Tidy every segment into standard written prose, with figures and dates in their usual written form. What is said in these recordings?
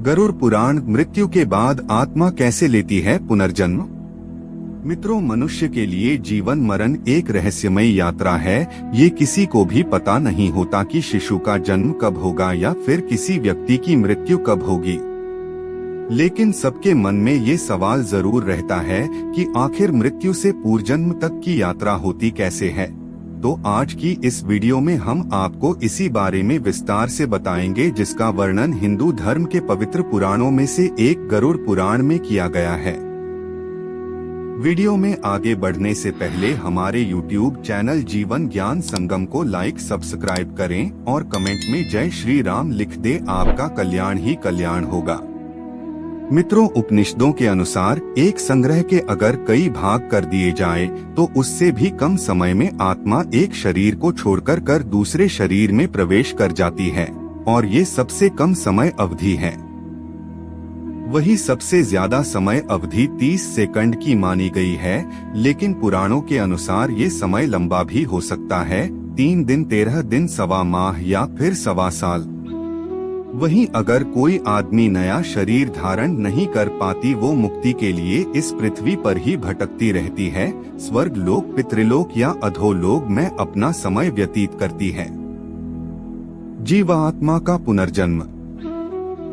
गरुड़ पुराण। मृत्यु के बाद आत्मा कैसे लेती है पुनर्जन्म। मित्रों, मनुष्य के लिए जीवन मरण एक रहस्यमय यात्रा है। ये किसी को भी पता नहीं होता कि शिशु का जन्म कब होगा या फिर किसी व्यक्ति की मृत्यु कब होगी। लेकिन सबके मन में ये सवाल जरूर रहता है कि आखिर मृत्यु से पूर्वजन्म तक की यात्रा होती कैसे है। तो आज की इस वीडियो में हम आपको इसी बारे में विस्तार से बताएंगे, जिसका वर्णन हिंदू धर्म के पवित्र पुराणों में से एक गरुड़ पुराण में किया गया है। वीडियो में आगे बढ़ने से पहले हमारे YouTube चैनल जीवन ज्ञान संगम को लाइक सब्सक्राइब करें और कमेंट में जय श्री राम लिख दे। आपका कल्याण ही कल्याण होगा। मित्रों, उपनिषदों के अनुसार एक संग्रह के अगर कई भाग कर दिए जाए तो उससे भी कम समय में आत्मा एक शरीर को छोड़कर दूसरे शरीर में प्रवेश कर जाती है, और ये सबसे कम समय अवधि है। वही सबसे ज्यादा समय अवधि 30 सेकंड की मानी गई है, लेकिन पुराणों के अनुसार ये समय लंबा भी हो सकता है, 3 दिन, 13 दिन, सवा माह या फिर सवा साल। वहीं अगर कोई आदमी नया शरीर धारण नहीं कर पाती, वो मुक्ति के लिए इस पृथ्वी पर ही भटकती रहती है, स्वर्ग लोक, पितृलोक या अधोलोक में अपना समय व्यतीत करती है। जीवात्मा का पुनर्जन्म।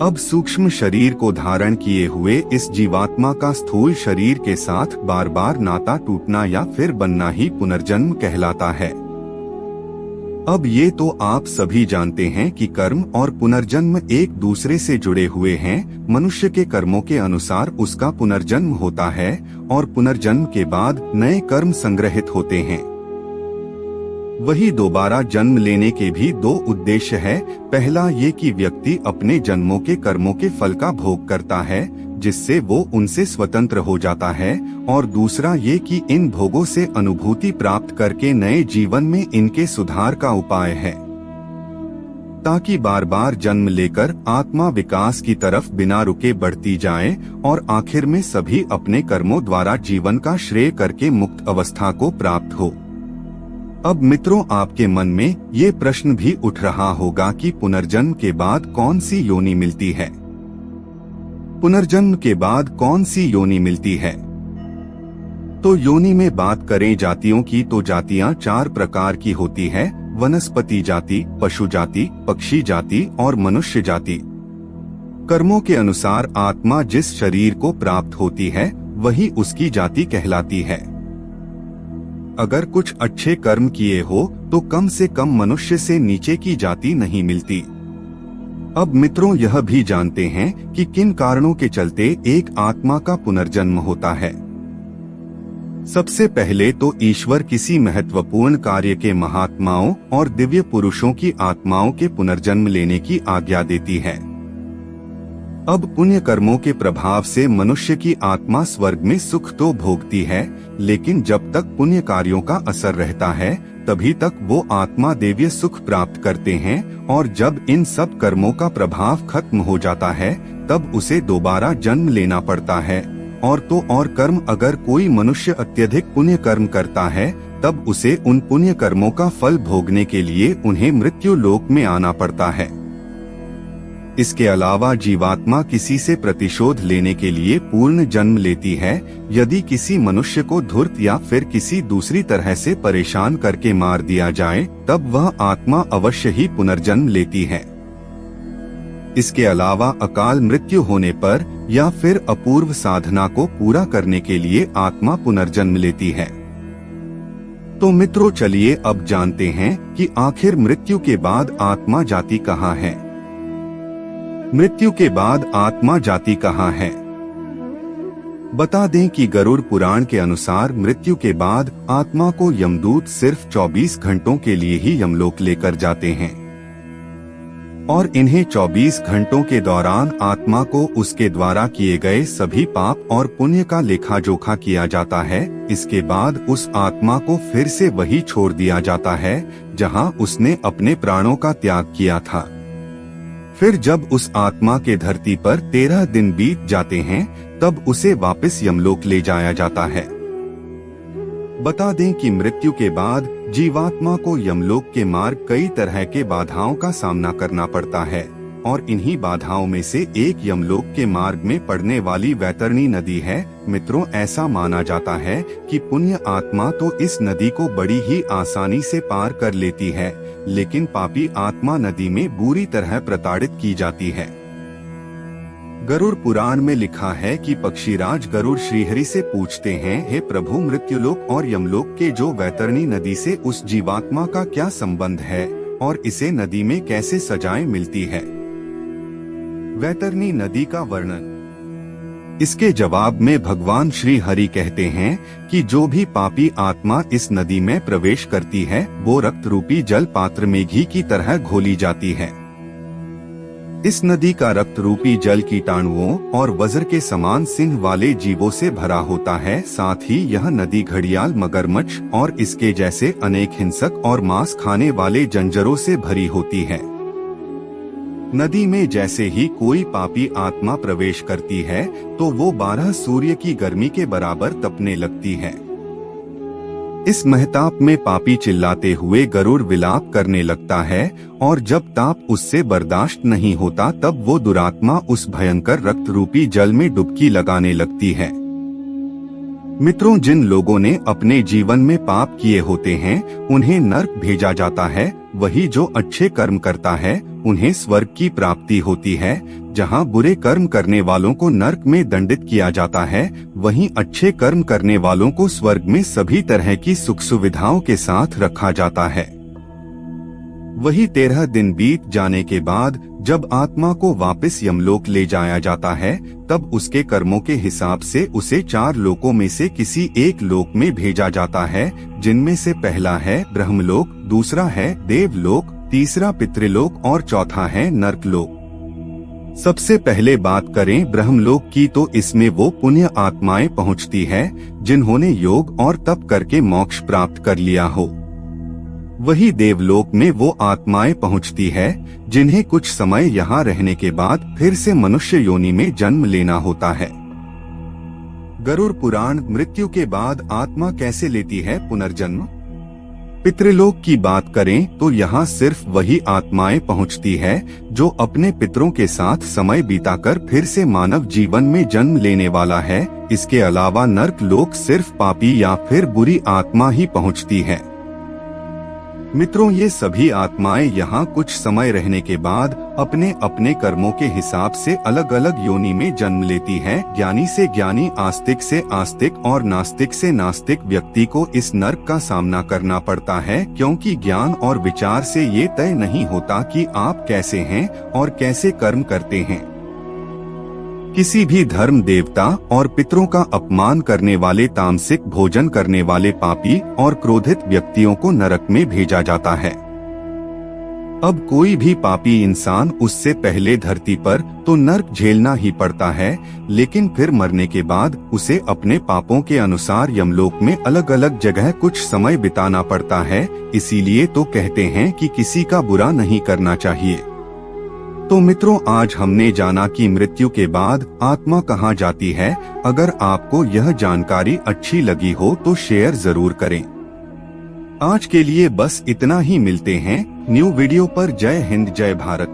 अब सूक्ष्म शरीर को धारण किए हुए इस जीवात्मा का स्थूल शरीर के साथ बार बार नाता टूटना या फिर बनना ही पुनर्जन्म कहलाता है। अब ये तो आप सभी जानते हैं कि कर्म और पुनर्जन्म एक दूसरे से जुड़े हुए हैं। मनुष्य के कर्मों के अनुसार उसका पुनर्जन्म होता है और पुनर्जन्म के बाद नए कर्म संग्रहित होते हैं। वही दोबारा जन्म लेने के भी 2 उद्देश्य है। पहला ये कि व्यक्ति अपने जन्मों के कर्मों के फल का भोग करता है, जिससे वो उनसे स्वतंत्र हो जाता है, और दूसरा ये कि इन भोगों से अनुभूति प्राप्त करके नए जीवन में इनके सुधार का उपाय है, ताकि बार बार जन्म लेकर आत्मा विकास की तरफ बिना रुके बढ़ती जाए और आखिर में सभी अपने कर्मों द्वारा जीवन का श्रेय करके मुक्त अवस्था को प्राप्त हो। अब मित्रों, आपके मन में ये प्रश्न भी उठ रहा होगा कि पुनर्जन्म के बाद कौन सी योनि मिलती है। पुनर्जन्म के बाद कौन सी योनि मिलती है? तो योनि में बात करें जातियों की, तो जातियां 4 प्रकार की होती है: वनस्पति जाति, पशु जाति, पक्षी जाति और मनुष्य जाति। कर्मों के अनुसार आत्मा जिस शरीर को प्राप्त होती है वही उसकी जाति कहलाती है। अगर कुछ अच्छे कर्म किए हो तो कम से कम मनुष्य से नीचे की जाति नहीं मिलती। अब मित्रों, यह भी जानते हैं कि किन कारणों के चलते एक आत्मा का पुनर्जन्म होता है। सबसे पहले तो ईश्वर किसी महत्वपूर्ण कार्य के महात्माओं और दिव्य पुरुषों की आत्माओं के पुनर्जन्म लेने की आज्ञा देती है। अब पुण्य कर्मों के प्रभाव से मनुष्य की आत्मा स्वर्ग में सुख तो भोगती है, लेकिन जब तक पुण्य कार्यों का असर रहता है तभी तक वो आत्मा देवीय सुख प्राप्त करते हैं, और जब इन सब कर्मों का प्रभाव खत्म हो जाता है तब उसे दोबारा जन्म लेना पड़ता है। और कर्म, अगर कोई मनुष्य अत्यधिक पुण्य कर्म करता है तब उसे उन पुण्य कर्मों का फल भोगने के लिए उन्हें मृत्यु लोक में आना पड़ता है। इसके अलावा जीवात्मा किसी से प्रतिशोध लेने के लिए पूर्ण जन्म लेती है। यदि किसी मनुष्य को धूर्त या फिर किसी दूसरी तरह से परेशान करके मार दिया जाए तब वह आत्मा अवश्य ही पुनर्जन्म लेती है। इसके अलावा अकाल मृत्यु होने पर या फिर अपूर्व साधना को पूरा करने के लिए आत्मा पुनर्जन्म लेती है। तो मित्रों, चलिए अब जानते हैं कि आखिर मृत्यु के बाद आत्मा जाति कहाँ है। मृत्यु के बाद आत्मा जाति कहाँ है? बता दें कि गरुड़ पुराण के अनुसार मृत्यु के बाद आत्मा को यमदूत सिर्फ 24 घंटों के लिए ही यमलोक लेकर जाते हैं, और इन्हें 24 घंटों के दौरान आत्मा को उसके द्वारा किए गए सभी पाप और पुण्य का लेखा जोखा किया जाता है। इसके बाद उस आत्मा को फिर से वही छोड़ दिया जाता है जहां उसने अपने प्राणों का त्याग किया था। फिर जब उस आत्मा के धरती पर 13 दिन बीत जाते हैं तब उसे वापस यमलोक ले जाया जाता है। बता दें कि मृत्यु के बाद जीवात्मा को यमलोक के मार्ग कई तरह के बाधाओं का सामना करना पड़ता है। और इन्हीं बाधाओं में से एक यमलोक के मार्ग में पड़ने वाली वैतरणी नदी है। मित्रों, ऐसा माना जाता है कि पुण्य आत्मा तो इस नदी को बड़ी ही आसानी से पार कर लेती है, लेकिन पापी आत्मा नदी में बुरी तरह प्रताड़ित की जाती है। गरुड़ पुराण में लिखा है कि पक्षीराज गरुड़ श्रीहरि से पूछते हैं, हे प्रभु, मृत्युलोक और यमलोक के जो वैतरणी नदी से उस जीवात्मा का क्या संबंध है और इसे नदी में कैसे सजाएं मिलती है। वैतरणी नदी का वर्णन। इसके जवाब में भगवान श्री हरि कहते हैं कि जो भी पापी आत्मा इस नदी में प्रवेश करती है वो रक्त रूपी जल पात्र में घी की तरह घोली जाती है। इस नदी का रक्त रूपी जल कीटाणुओं और वज्र के समान सिंह वाले जीवों से भरा होता है। साथ ही यह नदी घड़ियाल, मगरमच्छ और इसके जैसे अनेक हिंसक और मांस खाने वाले जंजरों से भरी होती है। नदी में जैसे ही कोई पापी आत्मा प्रवेश करती है तो वो 12 सूर्य की गर्मी के बराबर तपने लगती है। इस महताप में पापी चिल्लाते हुए गरुड़ विलाप करने लगता है और जब ताप उससे बर्दाश्त नहीं होता तब वो दुरात्मा उस भयंकर रक्त रूपी जल में डुबकी लगाने लगती है। मित्रों, जिन लोगों ने अपने जीवन में पाप किए होते हैं उन्हें नर्क भेजा जाता है। वही जो अच्छे कर्म करता है उन्हें स्वर्ग की प्राप्ति होती है। जहां बुरे कर्म करने वालों को नर्क में दंडित किया जाता है, वहीं अच्छे कर्म करने वालों को स्वर्ग में सभी तरह की सुख सुविधाओं के साथ रखा जाता है। वही 13 दिन बीत जाने के बाद जब आत्मा को वापस यमलोक ले जाया जाता है तब उसके कर्मों के हिसाब से उसे 4 लोकों में से किसी एक लोक में भेजा जाता है, जिनमें से पहला है ब्रह्मलोक, दूसरा है देवलोक, तीसरा पितृलोक और चौथा है नर्कलोक। सबसे पहले बात करें ब्रह्मलोक की तो इसमें वो पुण्य आत्माएं पहुंचती है जिन्होंने योग और तप करके मोक्ष प्राप्त कर लिया हो। वही देवलोक में वो आत्माएं पहुंचती है जिन्हें कुछ समय यहाँ रहने के बाद फिर से मनुष्य योनि में जन्म लेना होता है। गरुड़ पुराण। मृत्यु के बाद आत्मा कैसे लेती है पुनर्जन्म। पितृलोक की बात करें तो यहाँ सिर्फ वही आत्माएं पहुँचती है जो अपने पितरों के साथ समय बिताकर फिर से मानव जीवन में जन्म लेने वाला है। इसके अलावा नर्क लोक सिर्फ पापी या फिर बुरी आत्मा ही पहुँचती है। मित्रों, ये सभी आत्माएं यहाँ कुछ समय रहने के बाद अपने अपने कर्मों के हिसाब से अलग अलग योनि में जन्म लेती है। ज्ञानी से ज्ञानी, आस्तिक से आस्तिक और नास्तिक से नास्तिक व्यक्ति को इस नर्क का सामना करना पड़ता है, क्योंकि ज्ञान और विचार से ये तय नहीं होता कि आप कैसे हैं और कैसे कर्म करते हैं। किसी भी धर्म, देवता और पितरों का अपमान करने वाले, तामसिक भोजन करने वाले पापी और क्रोधित व्यक्तियों को नरक में भेजा जाता है। अब कोई भी पापी इंसान उससे पहले धरती पर तो नर्क झेलना ही पड़ता है, लेकिन फिर मरने के बाद उसे अपने पापों के अनुसार यमलोक में अलग अलग जगह कुछ समय बिताना पड़ता है। इसीलिए तो कहते हैं कि किसी का बुरा नहीं करना चाहिए। तो मित्रों, आज हमने जाना कि मृत्यु के बाद आत्मा कहाँ जाती है। अगर आपको यह जानकारी अच्छी लगी हो तो शेयर जरूर करें। आज के लिए बस इतना ही। मिलते हैं न्यू वीडियो पर। जय हिंद, जय भारत।